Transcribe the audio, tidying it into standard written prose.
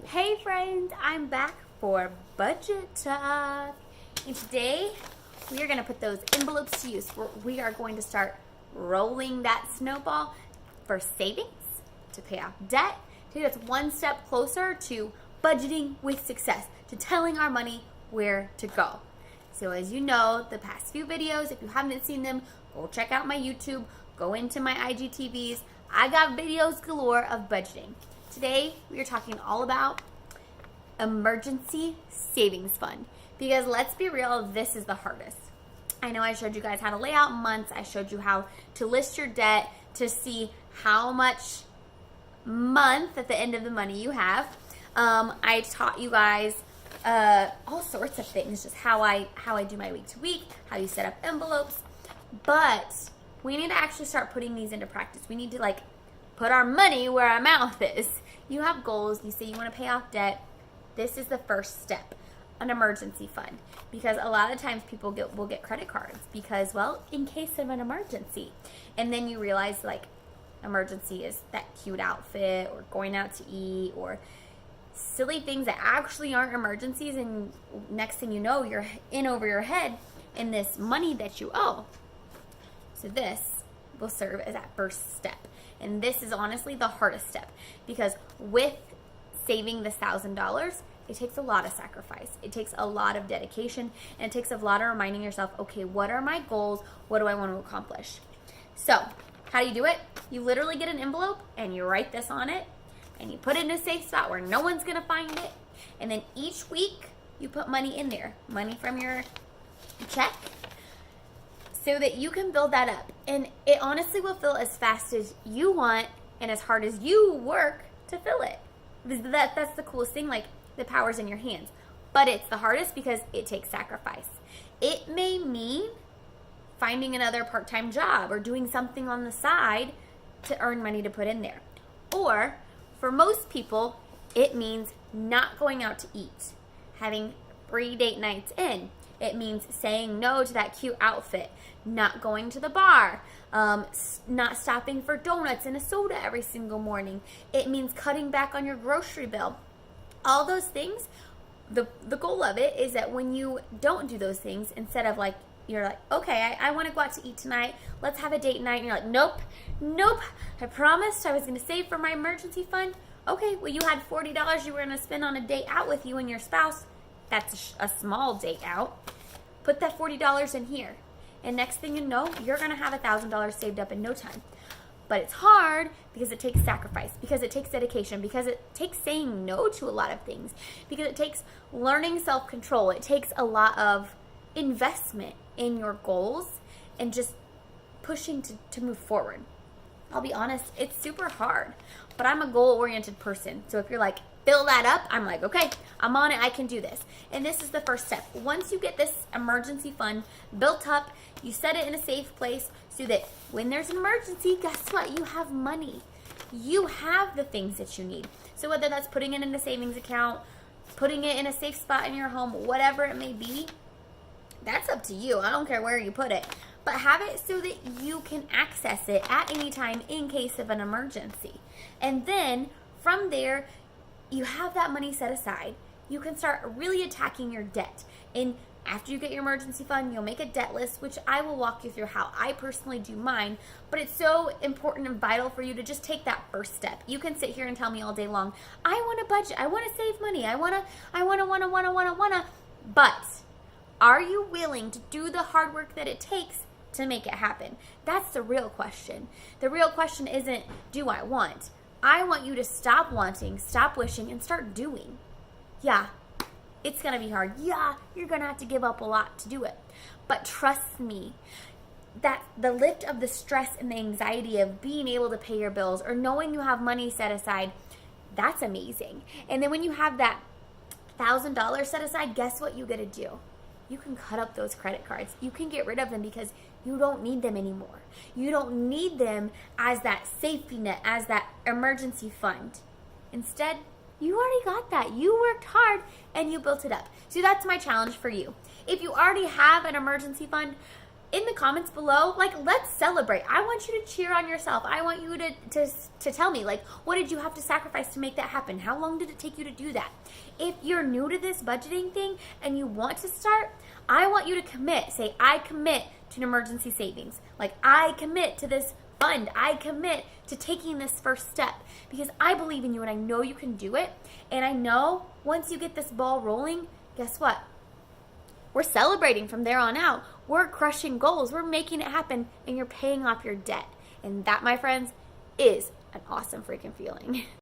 Hey friends, I'm back for Budget Talk. And today we are going to put those envelopes to use. We are going to start rolling that snowball for savings, to pay off debt, to get us one step closer to budgeting with success, to telling our money where to go. So as you know, the past few videos, if you haven't seen them, go check out my YouTube, go into my IGTVs. I got videos galore of budgeting. Today, we are talking all about emergency savings fund. Because let's be real, this is the hardest. I know I showed you guys how to lay out months. I showed you how to list your debt to see how much month at the end of the money you have. I taught you guys all sorts of things, just how I do my week to week, how you set up envelopes. But we need to actually start putting these into practice. We need to put our money where our mouth is. You have goals. You say you want to pay off debt. This is the first step, an emergency fund. Because a lot of times people will get credit cards because, well, in case of an emergency. And then you realize emergency is that cute outfit or going out to eat or silly things that actually aren't emergencies. And next thing you know, you're in over your head in this money that you owe. So this will serve as that first step. And this is honestly the hardest step because with saving this $1,000, it takes a lot of sacrifice. It takes a lot of dedication, and it takes a lot of reminding yourself, okay, what are my goals? What do I want to accomplish? So how do you do it? You literally get an envelope and you write this on it and you put it in a safe spot where no one's going to find it. And then each week you put money in there, money from your check, so that you can build that up. And it honestly will fill as fast as you want and as hard as you work to fill it. That's the coolest thing, the power's in your hands. But it's the hardest because it takes sacrifice. It may mean finding another part-time job or doing something on the side to earn money to put in there. Or for most people, it means not going out to eat, having free date nights in. It means saying no to that cute outfit, not going to the bar, not stopping for donuts and a soda every single morning. It means cutting back on your grocery bill. All those things, the goal of it is that when you don't do those things, instead of you're like, okay, I want to go out to eat tonight. Let's have a date night. And you're like, nope. I promised I was going to save for my emergency fund. Okay, well, you had $40 you were going to spend on a date out with you and your spouse. That's a small date out. Put that $40 in here. And next thing you know, you're going to have $1,000 saved up in no time. But it's hard because it takes sacrifice, because it takes dedication, because it takes saying no to a lot of things, because it takes learning self-control. It takes a lot of investment in your goals and just pushing to move forward. I'll be honest, it's super hard, but I'm a goal-oriented person. So if you're fill that up, I'm okay, I'm on it, I can do this. And this is the first step. Once you get this emergency fund built up, you set it in a safe place so that when there's an emergency, guess what? You have money. You have the things that you need. So whether that's putting it in a savings account, putting it in a safe spot in your home, whatever it may be, that's up to you. I don't care where you put it. But have it so that you can access it at any time in case of an emergency. And then from there, you have that money set aside. You can start really attacking your debt. And after you get your emergency fund, you'll make a debt list, which I will walk you through how I personally do mine. But it's so important and vital for you to just take that first step. You can sit here and tell me all day long, I want to budget, I want to save money, I wanna. But are you willing to do the hard work that it takes to make it happen? That's the real question. The real question isn't, do I want? I want you to stop wanting, stop wishing, and start doing. Yeah, it's going to be hard. Yeah, you're going to have to give up a lot to do it. But trust me, that the lift of the stress and the anxiety of being able to pay your bills or knowing you have money set aside, that's amazing. And then when you have that $1,000 set aside, guess what you get to do? You can cut up those credit cards. You can get rid of them because you don't need them anymore. You don't need them as that safety net, as that emergency fund. Instead, you already got that. You worked hard and you built it up. So that's my challenge for you. If you already have an emergency fund, in the comments below, like, let's celebrate. I want you to cheer on yourself. I want you to tell me, like, what did you have to sacrifice to make that happen? How long did it take you to do that? If you're new to this budgeting thing and you want to start, I want you to commit. Say, I commit to an emergency savings. Like, I commit to this fund. I commit to taking this first step because I believe in you and I know you can do it. And I know once you get this ball rolling, guess what? We're celebrating from there on out. We're crushing goals. We're making it happen, and you're paying off your debt. And that, my friends, is an awesome freaking feeling.